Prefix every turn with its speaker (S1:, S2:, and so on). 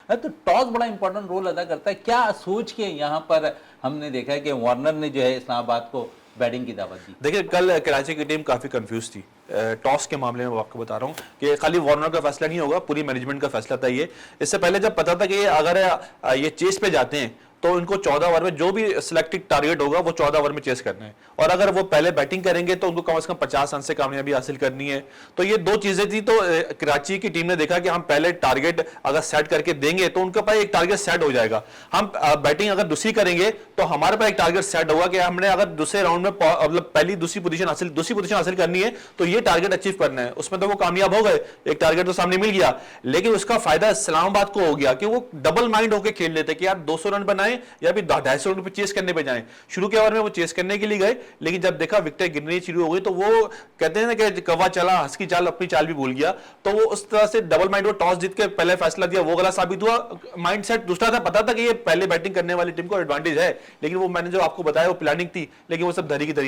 S1: तो टॉस बड़ा important role अदा करता है। क्या सोच के यहाँ पर हमने देखा है कि वार्नर ने जो है इस्लामाबाद को बैटिंग की दावत दी?
S2: देखिए, कल कराची की टीम काफी कंफ्यूज थी टॉस के मामले में। आपको बता रहा हूँ कि खाली वार्नर का फैसला नहीं होगा, पूरी मैनेजमेंट का फैसला था ये। इससे पहले जब पता था कि अगर ये चेस पे जाते हैं तो इनको 14 ओवर में जो भी सिलेक्टेड टारगेट होगा वो 14 ओवर में चेस करना है, और अगर वो पहले बैटिंग करेंगे तो उनको कम से कम 50 रन से कामयाबी हासिल करनी है। तो ये दो चीजें थी। तो कराची की टीम ने देखा कि हम पहले टारगेट अगर सेट करके देंगे तो उनके पास एक टारगेट सेट हो जाएगा। हम बैटिंग अगर दूसरी करेंगे तो हमारे पास एक टारगेट सेट होगा कि हमने अगर दूसरे राउंड में मतलब पहली दूसरी पोजीशन हासिल करनी है तो ये टारगेट अचीव करना है। उसमें तो वो कामयाब हो गए, एक टारगेट तो सामने मिल गया, लेकिन उसका फायदा इस्लामाबाद को हो गया कि वो डबल माइंड होकर खेल लेते कि यार 200 रन बनाए या भी 250 रन पे चेस करने पे जाएं। शुरू के ओवर में वो चेस करने के लिए गए, लेकिन जब देखा विकेट गिरनी शुरू हो गई तो वो कहते हैं ना कि कौवा चला हंस की चाल, अपनी चाल भी भूल गया। तो वो उस तरह से डबल माइंड, वो टॉस जीत के पहले फैसला दिया, वो गलत साबित हुआ। माइंडसेट दूसरा था, पता था कि ये पहले बैटिंग करने वाली टीम को एडवांटेज है, लेकिन वो मैंने जो आपको बताया वो प्लानिंग थी, लेकिन वो सब धरी की धरी